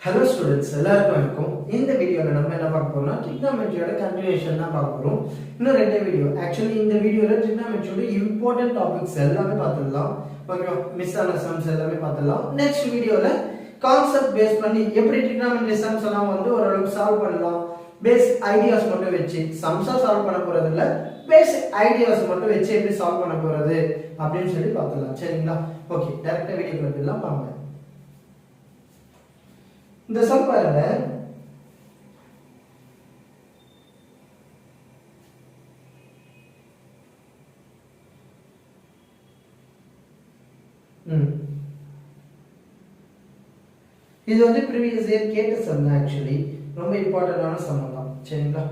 Hello students, எல்லாருக்கும் வணக்கம். இந்த வீடியோல நம்ம என்ன பார்க்க போறோம்னா trigonometryயோட கன்டினியூஷன் தான் பார்க்க போறோம். இன்னும் ரெண்டு வீடியோ. ஆக்சுவலி இந்த வீடியோல trigonometryயோட இம்பார்ட்டன்ட் டாபிக்ஸ் எல்லாமே பார்த்துடலாம். ஓகேவா? மிஸ் ஆன சம்ஸ் எல்லாமே பார்த்துடலாம். நெக்ஸ்ட் வீடியோல கான்செப்ட் பேஸ் பண்ணி எப்படி trigonometry சம்ஸ் எல்லாம் வந்து ஓரளவுக்கு சால்வ் பண்ணலாம். பேசிக் ஐடியாஸ் மட்டும் வெச்சு சம்ஸா சால்வ் பண்ண போறது இல்ல. பேசிக் ஐடியாஸ் மட்டும் வெச்சு எப்படி சால்வ் பண்ண போறது அப்படினு சொல்லி பார்த்துடலாம். சரிங்களா? ஓகே, டைரக்டா வீடியோக்குள்ள போயிடலாம் வாங்க. இந்த சம் பாருங்க. இது வந்து previous year கேட்ட சம் தான். ஆக்சுவலி ரொம்ப இம்பார்ட்டன்டான சம் தான். சரிங்களா?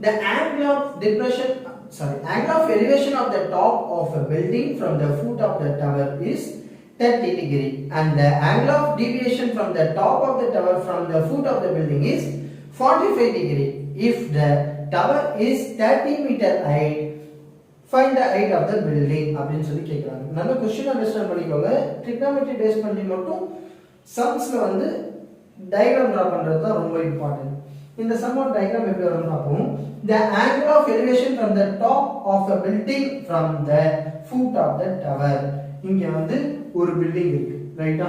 The angle of elevation of the top of a building from the foot of the tower is 30 degree and the angle of deviation from the top of the tower from the foot of the building is 45 degree. If the tower is 30 meter height, find the height of the building அப்படினு சொல்லி கேக்குறாங்க. நம்ம question understand பண்ணிக்கோங்க. trigonometry base பண்ணி மட்டும் சம்ஸ்ல வந்து diagram draw பண்றது தான் ரொம்ப இம்பார்ட்டன்ட். இந்த சம் ஆஃப் டயகிராம் எப்படி வரும்னு பாப்போம். The angle of elevation from the top of a building from the foot of the tower. இங்க வந்து ஒரு பில்டிங் இருக்கு, ரைட்டா?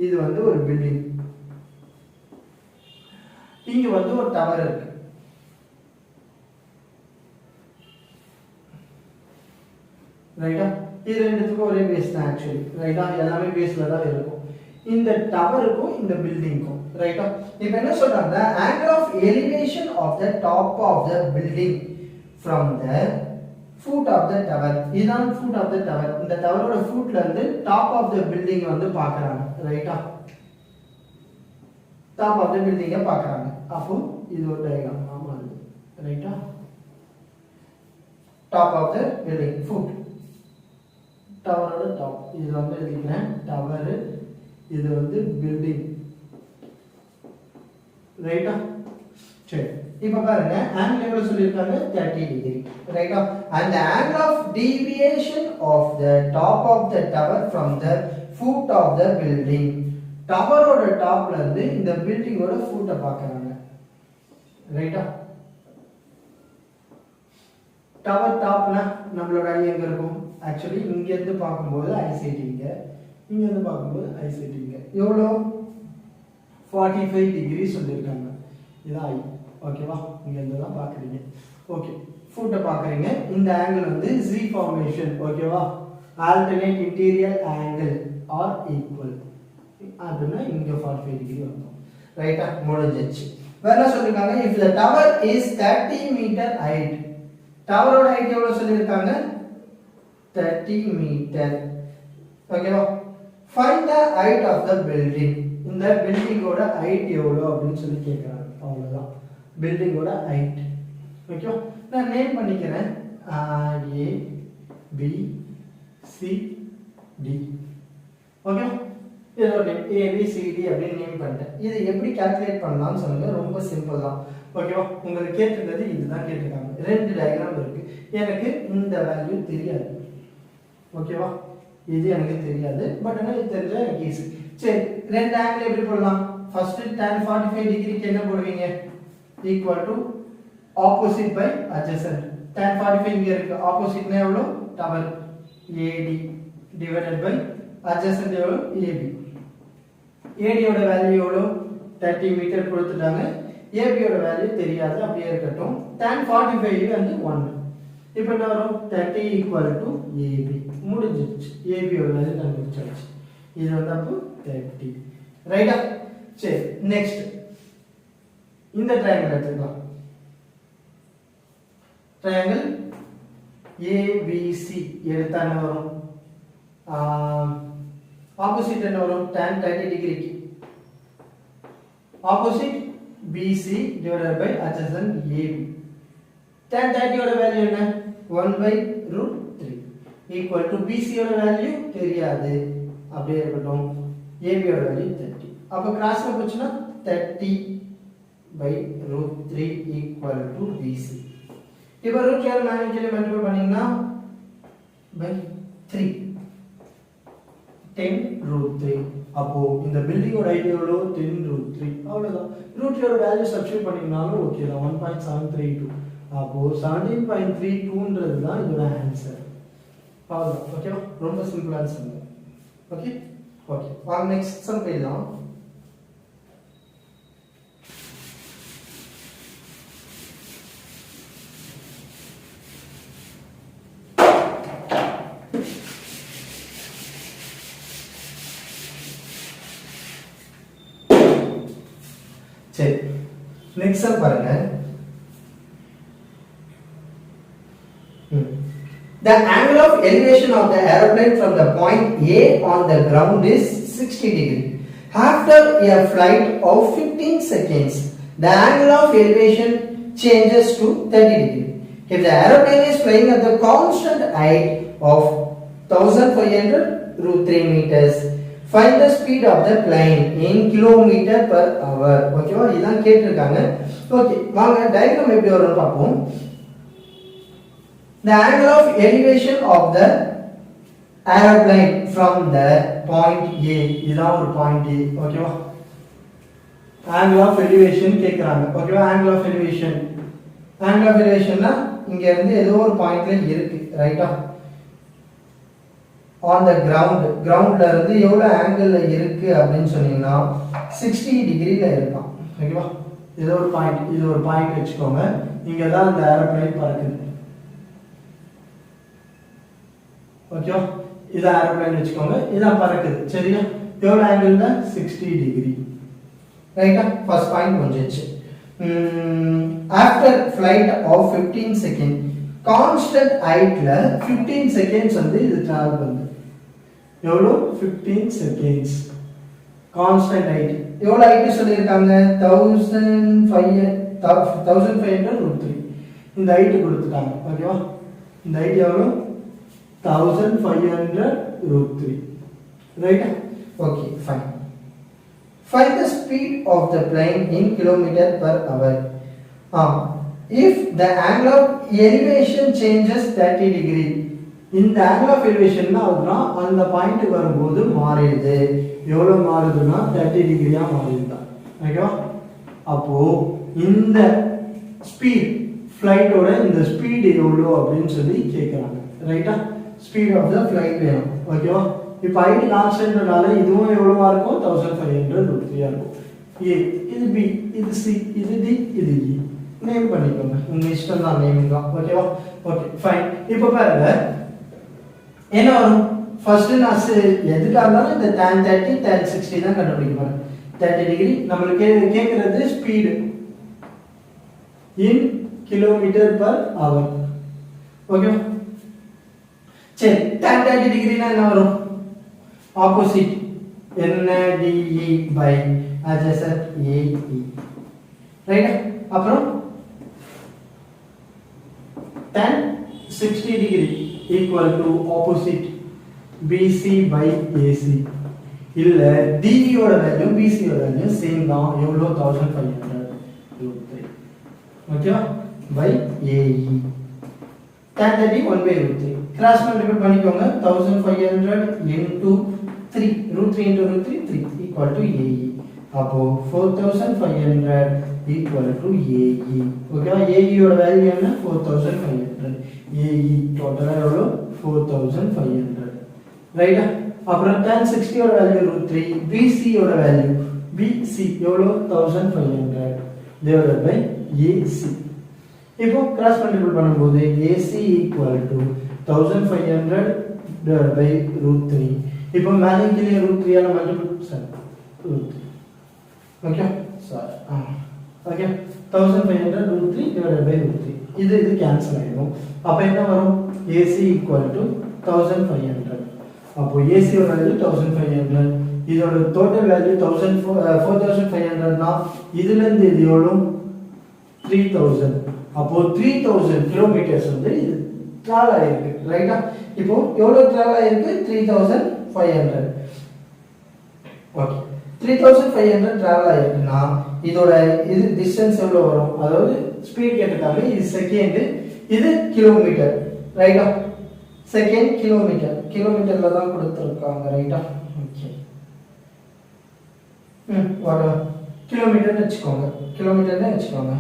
இது வந்து ஒரு பில்டிங். இங்க வந்து ஒரு டவர் இருக்கு. ரைட்டா? இது ரெண்டுத்துக்கும் ஒரே பேஸ் தான் ஆக்சுவலி, ரைட்டா? எல்லாமே பேஸ்ல தான் இருக்கும். இந்த டவருக்கும் இந்த பில்டிங்க்கும், ரைட்டா? இப்போ என்ன சொல்றாங்க, angle of elevation of the top of the building from the foot of the tower. இதுதான் foot of the tower. இந்த டவரோட ஃபுட்ல இருந்து top of the building வந்து பார்க்கறாங்க, ரைட்டா? top of the building பார்க்கறாங்க. அப்போ இது ஒரு டயகிராம் ஆமா, ரைட்டா? top of the building, foot, டவரோட டாப். இது வந்து எழுதிக்கிறேன் டவர், இது வந்து பில்டிங், ரைட்டா? சரி, இப்போ பாருங்க ஆங்கிள் எவ்வளவு சொல்லிருக்காங்க, 30 டிகிரி, ரைட்டா? and the angle of deviation of the top of the tower from the foot of the building. டவரோட டாப்ல இருந்து இந்த பில்டிங்கோட ஃபுட்ட பார்க்கறாங்க, ரைட்டா? டவர் டாப்னா நம்மளோட ஐ எங்க இருக்கும்? ஆக்சுவலி இங்க இருந்து பாக்கும்போது ஐசைட் இங்க, இங்க இருந்து பாக்கும்போது ஐசைட் இங்க. எவ்வளவு? 45 டிகிரி சொல்லிருக்காங்க. இது ஐ, ஓகேவா? இங்க இருந்து தான் பாக்குறீங்க. ஓகே, ஃபுட்ட பாக்குறீங்க. இந்த ஆங்கிள் வந்து Z ஃபார்மேஷன், ஓகேவா? Alternate interior angle are equal அப்படினா இங்க 45 டிகிரி வரும், ரைட்டா? முடிஞ்சிச்சு. வேற என்ன சொல்லிருக்காங்க, if the tower is 30 meter height. டவரோட height எவ்வளவு சொல்லிருக்காங்க? 30 மீட்டர், ஓகேவா? find the height of the building. இந்த பில்டிங்கோட ஹைட் எவ்வளவு அப்படினு சொல்லி கேக்குறாங்க. அவ்வளவுதான் பில்டிங்கோட ஹைட், ஓகேவா? நான் நேம் பண்ணிக்கிறேன் A B C D, okay? இதோட name A B C D அப்படி நேம் பண்ணிட்டேன். இது எப்படி கால்குலேட் பண்ணலாம்னு சொல்லுங்க. ரொம்ப சிம்பிள் தான், ஓகேவா? உங்களுக்கு கேட்டிருந்தது இதுதான் கேட்டிருக்காங்க. ரெண்டு டயகிராம் இருக்கு. எனக்கு இந்த வேல்யூ தெரியாது, ஓகேவா? இது எனக்கு தெரியாது, பட் ஆனா இது தெரிஞ்சா எனக்கு ஈஸி. சரி, ரெண்டு ஆங்கிள் எப்படி போடலாம்? ஃபர்ஸ்ட் tan 45 டிகிரிக்கு என்ன போடுவீங்க? Equal to opposite by adjacent. tan 45 இங்க இருக்கு, ஆப்போசிட்னா எவ்வளவு? Tower AD divided by adjacent எவ்வளவு? AB. AD யோட வேல்யூ எவ்வளவு? 30 மீட்டர் கொடுத்துட்டாங்க. AB யோட வேல்யூ தெரியாது, அப்படியே இருக்கட்டும். tan 45 வந்து 1. இப்போ என்ன வரும்? 30 ஈக்குவல் டு AB. முடிஞ்சிருச்சு. AB யோட வேல்யூ கண்டுபிடிச்சாச்சு. இது வந்து அப்போ 30, ரைட்டா? சரி, நெக்ஸ்ட் இந்த ட்ரையாங்கிள் எடுத்துக்கலாம். ட்ரையாங்கிள் ABC எடுத்தா என்ன வரும்? ஆப்போசிட் என்ன வரும்? tan 30 டிகிரிக்கு opposite BC divided by adjacent AB. tan 30 யோட வேல்யூ என்ன? 1/√3 equal to BC யோட வேல்யூ தெரியாது, அப்படியே இருக்கட்டும். AB யோட வேல்யூ 30. அப்ப கிராஸ்ல போச்சுனா 30/√3 equal to BC. இப்போ ரூட் 7 மேக்னிட்யூட் மல்டிப்ளை பண்ணீங்கன்னா பை 3 10 root 3 அப்போ இந்த பில்டிங்கோட ஹைட் எவ்வளோ 10 root 3 அவ்வளவுதான் root 3 ஓட வேல்யூ சப்ஸ்டிட்யூட் பண்ணினாலும் ஓகே தான் 1.732 அப்போ 17.32ன்றது தான் இதோட ஆன்சர் அவ்வளவுதான் ஓகேவா ரொம்ப சிம்பிள் ஆன்சர் ஓகே ஓகே வாங்க நெக்ஸ்ட் சம் போயிடலாம் சரி நெக்ஸ்ட் சம் பாருங்க The angle of elevation of the aeroplane from the point A on the ground is 60 degree. After a flight of 15 seconds, the angle of elevation changes to 30 degree. If the aeroplane is flying at the constant height of 1500 root 3 meters, find the speed of the plane in kilometer per hour. ஓகேவா இதான் கேட்டிருக்காங்க okay வாங்க diagram எப்படி வரும்னு பார்ப்போம் The angle of elevation of the aeroplane from the point A இதான் ஒரு point A ஓகேவா angle of elevation கேக்குறாங்க ஓகேவா angle of elevationனா இங்க இருந்து ஏதோ ஒரு பாயிண்ட்ல இருக்கு ரைட்டா on the groundல இருந்து எவ்வளவு ஆங்கிள்ல இருக்கு அப்படினு சொன்னீங்கன்னா 60 டிகிரில இருக்காம் ஓகேவா இது ஒரு பாயிண்ட் இது ஒரு பாயிண்ட் வெச்சுக்கோங்க இங்க தான் அந்த ஏரோப்ளேன் பறக்குது ஓகேவா இது ஏரோப்ளேன் வெச்சுக்கோங்க இதான் பறக்குது சரியா எவ்வளவு ஆங்கிள்ல 60 டிகிரி ரைட்டா ஃபர்ஸ்ட் பாயிண்ட் வந்துச்சு after flight of 15 seconds constant heightல 15 seconds வந்து இது travel பண்ணுது எவ்வளவு 15 seconds constant height எவ்வளவு height சொல்லிருக்காங்க 1500 root 3 இந்த height கொடுத்துட்டாங்க ஓகேவா இந்த height எவ்வளவு 1500 root 3 right okay fine find the speed of the plane in kilometer per hour if the angle of elevation changes 30 degree இந்த angle of elevation னா அந்த பாயிண்ட் வரும்போது மாறுது எவ்வளவு மாறுதுன்னா 30 டிகிரியா மாறுதுதான் ஓகேவா அப்போ இந்த ஸ்பீட் ஃளைட்டோட இந்த ஸ்பீட் எவ்வளவு அப்படினு சொல்லி கேக்குறாங்க ரைட்டா ஸ்பீட் ஆஃப் தி ஃளைட் வேணும் ஓகேவா இப்போ ஹைட் கான்ஸ்டன்ட்னால இதுவும் எவ்வளவா இருக்கும் 1500 root 3 இருக்கும் A இது B இது C இது D இது E நேம் பண்ணிக்கோங்க உங்க இஷ்டம் தான் நேமிங் தான் ஓகேவா ஓகே ஃபைன் இப்போ பாருங்க என்ன வரும் ஃபர்ஸ்ட் நான் எதுக்கா இருந்தாலும் இந்த tan 30 tan 60 தான் கண்டுபிடிக்கணும் 30 டிகிரி நம்மளுக்கு கேக்குறது ஸ்பீட் இன் கிலோமீட்டர் பர் ஹவர் ஓகே சரி tan 30 டிகிரினா என்ன வரும் opposite NDE by adjacent AE right அப்புறம் tan 60 degree equal to opposite BC by AC இல்ல DE ஓட வேல்யூ BC ஓட வேல்யூ சேம் தான் எவ்வளவு 1500 root 3 ஓகேவா by AE tan 30 1 by root 3 cross multiply பண்ணிக்கோங்க 1500 into 3 root 3 into root 3 3 equal to AE அப்போ 4500 equal to AE ஓகேவா AE ஓட வேல்யூ என்ன 4500 AE டோட்டலா எவ்வளவு 4500 ரைட்டா அப்புறம் tan 60 ஓட வேல்யூ root 3 BC ஓட வேல்யூ BC எவ்வளவு 1500 divided by AC இப்போ கிராஸ் மல்டிப்ளை பண்ணும்போது AC equal to 1500 divided by root 3 இப்போ மேலே கீழே root 3 ஆல multiply root 3 okay sir okay 1500 root 3 divided by root 3 இது கேன்சல் ஆயிடும் அப்ப என்ன வரும் AC equal to 1500 அப்போ AC ஓட வேல்யூ 1500 இதோட டோட்டல் வேல்யூ 4500 னா இதுல இருந்து இது எவ்வளவு 3000 அப்போ 3000 கிலோமீட்டர்ஸ் வந்து இது டிராவல் ஆயிருக்கு ரைட்டா இப்போ எவ்வளவு டிராவல் ஆயிருக்கு 3500 ஓகே 3500 டிராவல் ஆயிருக்குன்னா இதோட இது டிஸ்டன்ஸ் எவ்வளவு வரும் அதாவது ஸ்பீட் கேட்டிருக்காங்க இது செகண்ட் இது கிலோமீட்டர் ரைட்டா செகண்ட் கிலோமீட்டர், கிலோமீட்டர்ல தான் கொடுத்துருக்காங்க, ரைட்டா? ஓகே, வாட் கிலோமீட்டர்னு வச்சுக்கோங்க, கிலோமீட்டர்னு வச்சுக்கோங்க.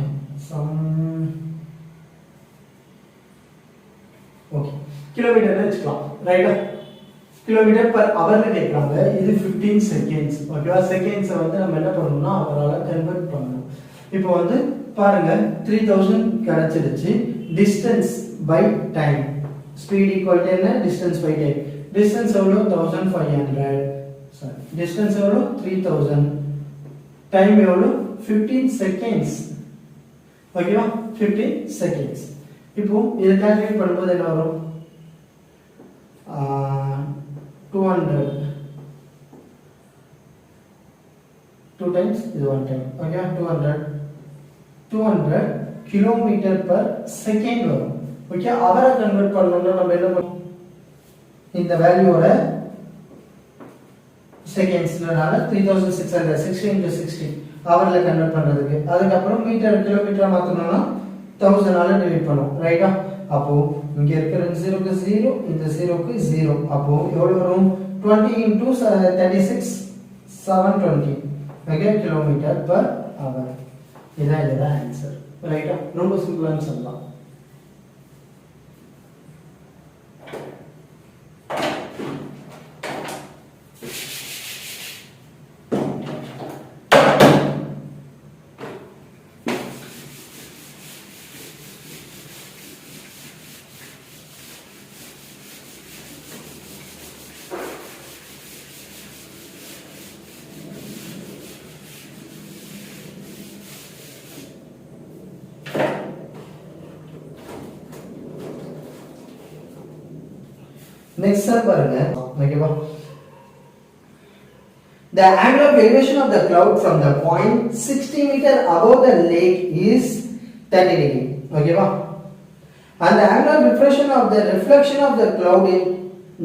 ஓகே, கிலோமீட்டர்னு வச்சுக்கலாம், ரைட்டா? கிலோமீட்டர் பர் ஹவர்னு கேட்குறாங்க. இது 15 செகண்ட்ஸ். ஓகேவா? செகண்ட்ஸை வந்து நம்ம என்ன பண்ணணும்னா அவரால் கன்வெர்ட் பண்ணணும். இப்போ வந்து பாருங்க 3000 கிடைச்சிடுச்சு. Distance by time, speed equal to என்ன, டிஸ்டன்ஸ் பை டைம். டிஸ்டன்ஸ் எவ்வளோ, 1500. சாரி, டிஸ்டன்ஸ் எவ்வளோ, 3000. டைம் எவ்வளோ, 15 செகண்ட்ஸ். ஓகேவா? 15 செகண்ட்ஸ். இப்போ இதை கால்குலேட் பண்ணும்போது என்ன வரும், 200. 2 times இது 1 time. Okay, 200 kilometre per second வரும். ஓகே, அவரை கன்வெர்ட் பண்ணணும்னா நம்ம என்ன பண்ணணும், இந்த வேல்யூவோட செகண்ட்ஸ்னால 3600, 60 into 60 ஹவர்ல கன்வெர்ட் பண்றதுக்கு. அதுக்கப்புறம் மீட்டர் கிலோமீட்டரா மாத்தணும்னா 1000 ஆல டிவைட் பண்ணும், ரைட்டா? அப்போ இங்க இருக்கிற 0க்கு 0, இந்த 0க்கு 0. அப்போ எவ்வளவு வரும், 20 into 36, 720. Okay, kilometre per hour. இதான் ஆன்சர், ரைட்டா? ரொம்ப சிம்பிளான சொல்லலாம். Next sir பாருங்க, ஓகேவா? The angle of elevation of the cloud from the point 60 meter above the lake is 30 degree. ஓகேவா? And the angle of reflection of the cloud in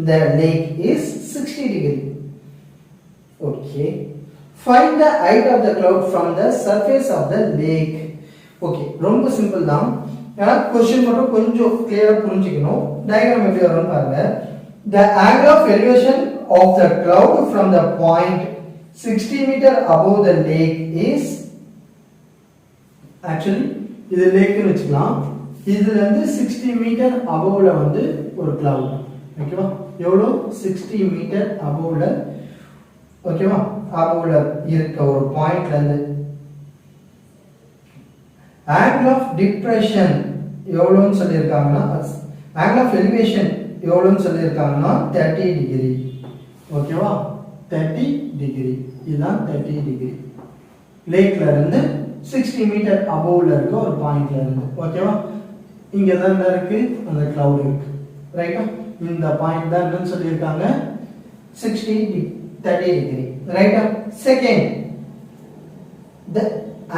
the lake is 60 degree. Okay. Find the height of the cloud from the surface of the lake. Okay, ரொம்ப simple தான். ஏன்னா question மட்டும் கொஞ்சம் கிளியரா புரிஞ்சிக்கணும். Diagram எப்படி வரும்னு பாருங்க. The angle of elevation of the cloud from the point 60 meter above the lake is, actually இது லேக்னு வெச்சுக்கலாம். இதுல இருந்து 60 மீட்டர் அபவ்ல வந்து ஒரு cloud. ஓகேவா? எவ்வளவு, 60 மீட்டர் அபவ்ல, ஓகேவா, அபவ்ல இருக்க ஒரு பாயிண்ட்ல இருந்து angle of depression எவ்வளவுன்னு சொல்லிருக்காங்கன்னா, angle of elevation எவ்வளவுன்னு சொல்லிருக்காங்கன்னா 30 டிகிரி. ஓகேவா? 30 டிகிரி. இதுதான் 30 டிகிரி. லேக்ல இருந்து 60 மீட்டர் அபவ்ல இருக்க ஒரு பாயிண்ட்ல இருந்து. ஓகேவா? இங்க தான் இருக்கு அந்த cloud இருக்கு, ரைட்டா? இந்த பாயிண்ட் தான் என்னன்னு சொல்லிருக்காங்க, 30 டிகிரி, ரைட்டா? Second, the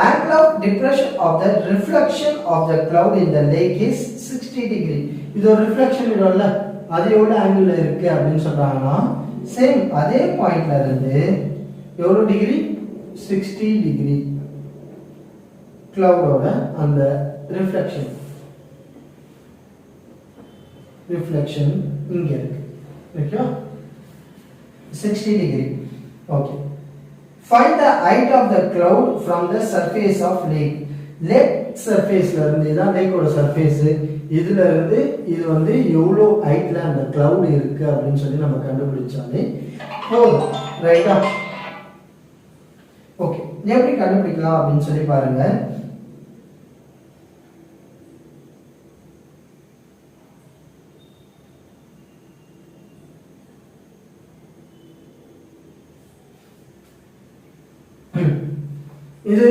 angle of depression of the reflection of the cloud in the lake is 60 degree. இது ஒரு ரிஃப்ளெக்ஷன் இருக்குல்ல, அது எவ்வளவு ஆங்கிள் இருக்கு அப்படின்னு சொல்றாங்கன்னா, சேம் அதே பாயிண்ட்ல இருந்து எவ்வளவு டிகிரி, 60 டிகிரி கிளவுடோட அந்த ரிஃப்ளெக்ஷன் இங்க இருக்கு. ஓகேவா? 60 degree. Okay. Find the height of the cloud from the surface of lake. Lake surfaceல இருந்து, இதான் லேக்கோட சர்ஃபேஸ். இதுல இருந்து இது வந்து எவ்வளவு ஹைட்ல அந்த cloud இருக்கு அப்படின்னு சொல்லி நம்ம கண்டுபிடிச்சாலே போதும், ரைட்டா? ஓகே, எப்படி கண்டுபிடிக்கலாம் அப்படின்னு சொல்லி பாருங்க. இது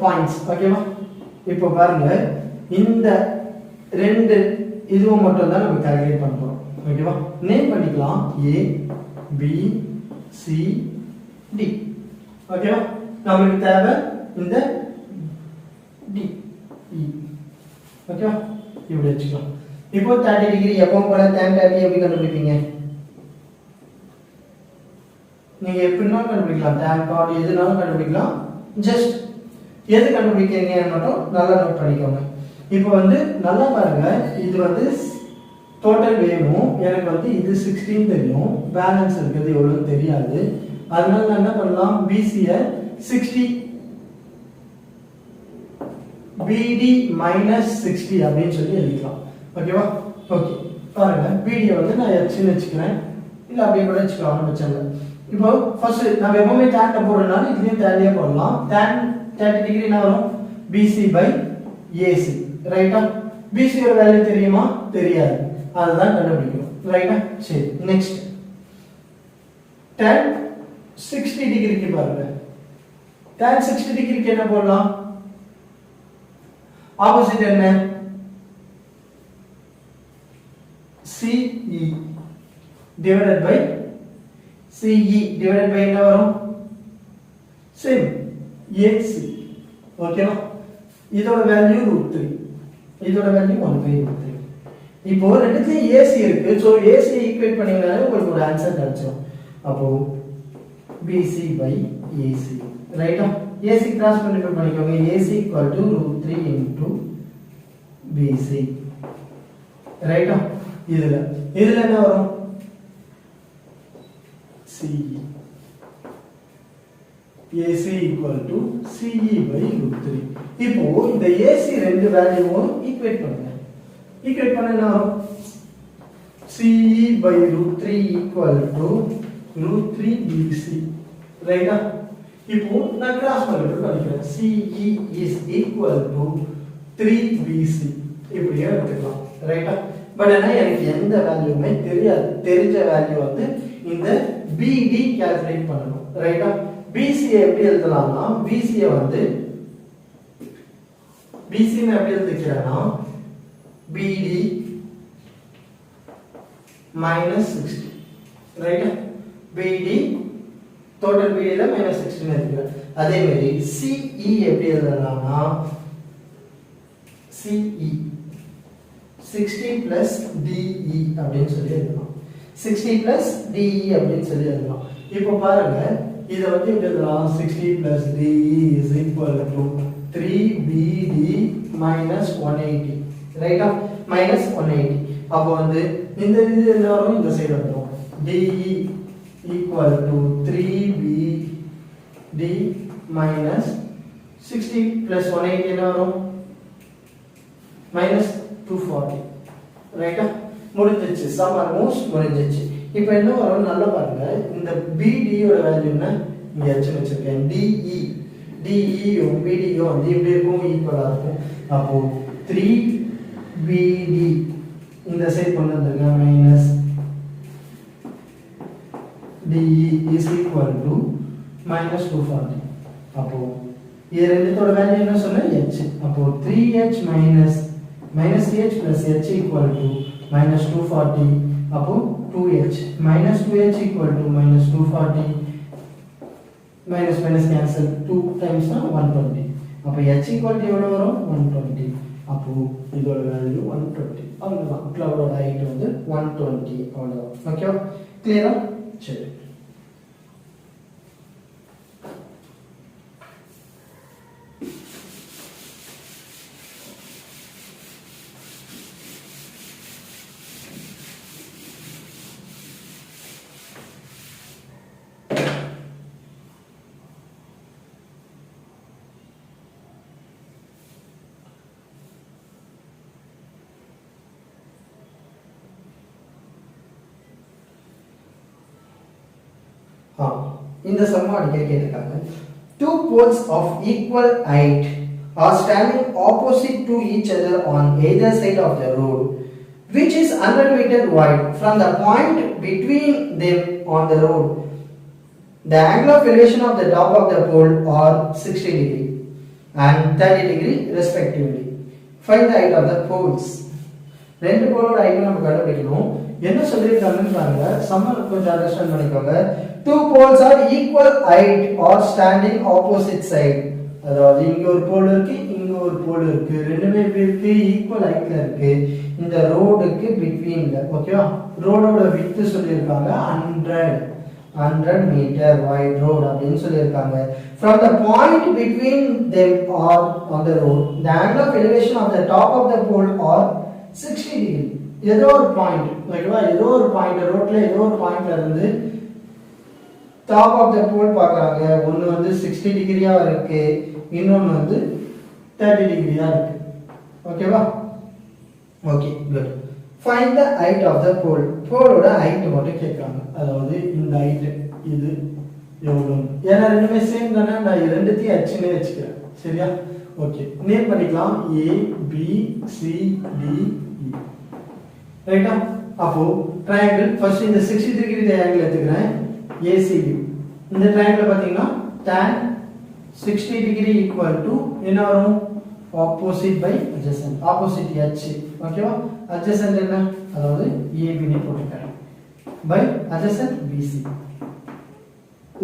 பாயிண்ட்ஸ். ஓகேவா? இப்போ பாருங்க, இந்த ரெண்டு இதுவும் மட்டும் தான் நம்ம கால்குலேட் பண்ண போறோம். ஓகேவா? நேம் பண்ணிக்கலாம், A B C D. ஓகேவா? நமக்கு தேவை இந்த D E. ஓகேவா? இப்படி வச்சுக்கலாம். இப்போ 30 டிகிரி எப்பவும் போல tan 30 எப்படி கண்டுபிடிப்பீங்க? நீங்க எப்படினா கண்டுபிடிக்கலாம், tan 40 எதுனாலும் கண்டுபிடிக்கலாம். ஜஸ்ட் எது கண்டுபிடிக்கிறீங்கன்னு மட்டும் நல்லா நோட் பண்ணிக்கோங்க. இப்போ வந்து நல்லா பாருங்க, இது வந்து டோட்டல் வேணும். எனக்கு வந்து இது 16 தெரியும், பேலன்ஸ் இருக்கிறது எவ்வளவு தெரியாது. அதனால நான் என்ன பண்ணலாம், BC 60 BD minus 60 அப்படின்னு சொல்லி எழுதிக்கலாம். ஓகேவா? ஓகே, பாருங்க BD வந்து நான் H வச்சுக்கிறேன், இல்ல அப்படியே கூட வச்சுக்கலாம், ஒன்றும் பிரச்சனை இல்லை. இப்போ ஃபர்ஸ்ட் நம்ம எப்பவுமே tan போடுறதுனால இதுலயும் tanலயே போடலாம். tan 30 டிகிரி என்ன வரும், BC by AC. ரைட்டா? BC ஓட வேல்யூ தெரியுமா? தெரியாது, அதுதான் கண்டுபிடிக்கணும். ரைட்டா? சரி, நெக்ஸ்ட் tan 60 டிகிரிக்கு பாருங்க. tan 60 டிகிரிக்கு என்ன போடலாம், ஆப்போசிட் என்ன, CE divided by CE divided by என்ன வரும், சேம் AC. ஓகேவா? இதோட வேல்யூ √3, இதோட வேல்யூ 1/√3. இப்போ ரெண்டுத்துலயும் AC இருக்கு, சோ AC ஈக்குவேட் பண்ணீங்கனாலே உங்களுக்கு ஒரு ஆன்சர் கிடைச்சிடும். அப்போ BC by AC. ரைட்டா? AC கிராஸ் மல்டிப்ளை பண்ணிக்கோங்க. AC √3 into BC. ரைட்டா? இதுல என்ன வரும், CE. AC CE by √3. இப்போ இந்த AC ரெண்டு வேல்யூவும் ஈக்குவேட் பண்ணுங்க. ஈக்குவேட் பண்ணா என்ன வரும், CE by √3 √3 BC. ரைட்டா? இப்போ நான் கிராஸ் மல்டிப்ளை பண்ணிக்கிறேன். CE is equal to 3BC. இப்படியே எடுத்துக்கலாம். ரைட்டா? பட் ஆனா எனக்கு எந்த வேல்யூமே தெரியாது. தெரிஞ்ச வேல்யூ வந்து இந்த BD கால்குலேட் பண்ணனும். ரைட்டா? BC எப்படி எழுதலாம்னா, BC வந்து BC ன்னு எப்படி எழுதிக்கிறேன்னா BD minus 60. ரைட்டா? BD total BD ல minus 60 ன்னு எழுதிக்கிறேன். அதே மாதிரி CE எப்படி எழுதலாம்னா CE 60 plus DE அப்படின்னு சொல்லி எழுதலாம். 60 plus DE அப்படின்னு சொல்லி எழுதலாம். இப்போ பாருங்க, இத வந்து எப்படி எழுதலாம், 60 plus DE is equal to 3BD minus 180. ரைட்டா? minus 180. அப்போ வந்து இந்த இது என்ன வரும், இந்த சைடு வந்துரும். DE equal to 3BD minus 60 plus 180 என்ன வரும், minus 240. ரைட்டா? முடிஞ்சிச்சு, சம் ஆல்மோஸ்ட் முடிஞ்சிச்சு. இப்போ என்ன வரும் நல்லா பாருங்க, இந்த BD யோட வேல்யூ என்ன, இங்க H வச்சிருக்கேன். DE யும் BD யும் வந்து எப்படி இருக்கும், ஈக்குவலா இருக்கும். அப்போ 3BD இந்த சைடு கொண்டு வந்துருங்க, minus DE is equal to minus 240. அப்போ இது ரெண்டுத்தோட வேல்யூ என்ன சொன்னேன், H. அப்போ 3H minus 3H plus H equal to minus 240. அப்போ 2H minus 2H equal to minus 240. minus minus cancel, 2 times 120. அப்போ H equal to எவ்வளவு வரும், 120. அப்போ இதோட வேல்யூ 120. அவ்வளவுதான், கிளவுடோட ஹைட் வந்து 120. அவ்வளவுதான். ஓகேவா? கிளியரா? சரி. இந்த சம்ம அடிக்கடி கேட்டிருக்காங்க. Two poles of equal height are standing opposite to each other on either side of the road, which is 100 meters wide. From the point between them on the road, the angle of elevation of the top of the pole are 60 degree and 30 degree respectively. Find the height of the poles. ரெண்டு போலோட height நம்ம கண்டுபிடிக்கணும். என்ன சொல்லிருக்காங்கன்னு பாருங்க, சம்ம கொஞ்சம் understand பண்ணிக்கோங்க. Two poles are equal height or standing opposite side. அதாவது இங்க ஒரு போல் இருக்கு, இங்க ஒரு போல் இருக்கு, ரெண்டுமே இருக்கு, ஈக்குவல் ஹைட்ல இருக்கு. இந்த ரோடுக்கு பிட்வீன்ல, ஓகேவா? ரோடோட விட்த் சொல்லிருக்காங்க 100 மீட்டர் wide road அப்படின்னு சொல்லிருக்காங்க. From the point between them or on the road, the angle of elevation of the top of the pole are 60 degree. ஏதோ ஒரு பாயிண்ட் ஓகேவா, ஏதோ ஒரு பாயிண்ட் ரோட்ல ஏதோ ஒரு பாயிண்ட்ல இருந்து டாப் ஆஃப் த போல் பார்க்குறாங்க. ஒன்று வந்து 60 டிகிரியா இருக்கு, இன்னொன்று வந்து 30 டிகிரியா இருக்கு. ஓகேவா, okay good. Find the height of the pole. போலோட ஹைட் மட்டும் கேட்குறாங்க. அதாவது இந்த ஹைட் இது எவ்வளோ, ஏன்னா ரெண்டுமே சேம் தானே, நான் ரெண்டுத்தையும் ஹெச்னே வச்சுக்கிறேன். சரியா, ஓகே. நேம் பண்ணிக்கலாம் A B C D E. ரைட்டா, அப்போ ட்ரையாங்கிள் ஃபர்ஸ்ட் இந்த 60 டிகிரி ட்ரையாங்கிள் எடுத்துக்கிறேன் ஏசிபி. இந்த ட்ரையாங்கிள் பார்த்தீங்கன்னா tan 60 டிகிரி ஈக்குவல் டு என்ன வரும், opposite by adjacent, opposite h. ஓகேவா, adjacent என்ன, அதாவது AB னே போட்டுக்கிறேன் பை adjacent BC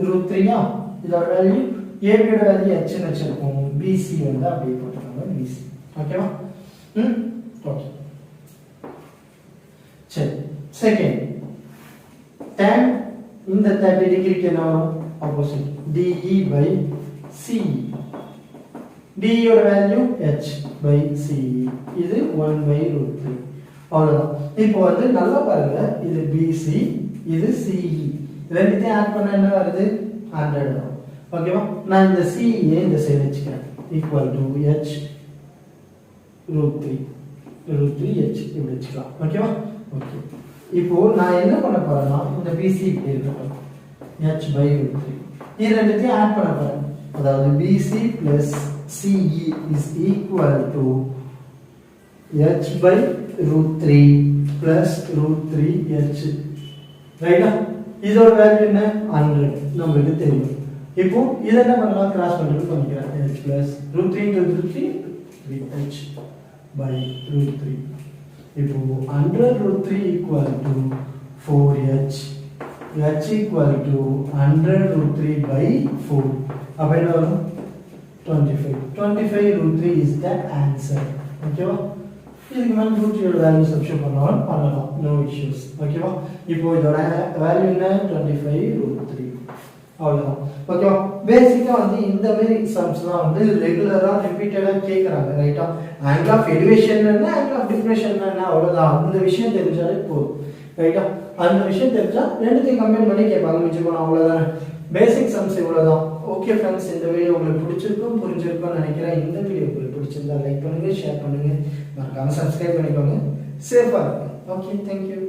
√3 ஆ. இதோட வேல்யூ AB யோட வேல்யூ h ன்னு வச்சிருக்கோம், BC வந்து அப்படியே போட்டுக்கோங்க BC. ஓகேவா, ஓகே. சரி, செகண்ட் tan இந்த 30 டிகிரிக்கு என்ன வரும், opposite DE by CE. DE யோட வேல்யூ h பை CE, இது 1 பை √3. அவ்வளவுதான். இப்போ வந்து நல்லா பாருங்க, இது BC இது CE, ரெண்டுத்தையும் ஆட் பண்ணா என்ன வருது, 100 வரும். ஓகேவா, நான் இந்த CE இந்த சைடு வச்சுக்கிறேன் ஈக்குவல் டு h √3 h இப்படி வச்சுக்கலாம். ஓகேவா, ஓகே. இப்போ நான் என்ன பண்ண போறேன்னா இந்த BC இப்படி இருக்கட்டும், h பை √3 இது ரெண்டுத்தையும் ஆட் பண்ண போறேன். அதாவது BC plus CE is equal to h by √3 plus √3h. ரைட்டா, இதோட வேல்யூ என்ன, 100 நமக்கு தெரியும். இப்போ இத என்ன பண்ணலாம், கிராஸ் மல்டிப்ளை பண்ணிக்கிறேன். h plus √3 into √3 3h by √3. இப்போ 100 √3 equal to 4h, h equal to 100 √3 by 4. அப்ப என்ன வரும், 25. 25 √3 is the answer. ஓகேவா, இதுக்கு மேல √3 யோட வேல்யூ சப்ஸ்டிட்யூட் பண்ணலாம், நோ இஷ்யூஸ். ஓகேவா, இப்போ இதோட வேல்யூ என்ன, 25 √3. அவ்வளவுதான். ஓகேவா, பேசிக்கா வந்து இந்த மாதிரி சம்ஸ்லாம் வந்து ரெகுலரா ரிப்பீட்டடா கேக்குறாங்க. ரைட்டா, ஆங்கிள் ஆஃப் எலிவேஷன் என்ன, ஆங்கிள் ஆஃப் டிஃபரன்ஷியேஷன் என்ன, அவ்வளவுதான். அந்த விஷயம் தெரிஞ்சாலே போதும். ரைட்டா, அந்த விஷயம் தெரிஞ்சா ரெண்டுத்தையும் கம்பைன் பண்ணி கேட்பாங்க, மிச்சம் போனா அவ்வளவுதான். பேசிக் சம்ஸ் இவ்வளவுதான். ஓகே ஃப்ரெண்ட்ஸ், இந்த வீடியோ உங்களுக்கு பிடிச்சிருக்கும் புரிஞ்சிருக்கும்னு நினைக்கிறேன். இந்த வீடியோ உங்களுக்கு பிடிச்சிருந்தா லைக் பண்ணுங்க, ஷேர் பண்ணுங்க, மறக்காம சப்ஸ்கிரைப் பண்ணிக்கோங்க. சேஃபா இருங்க. Okay, thank you.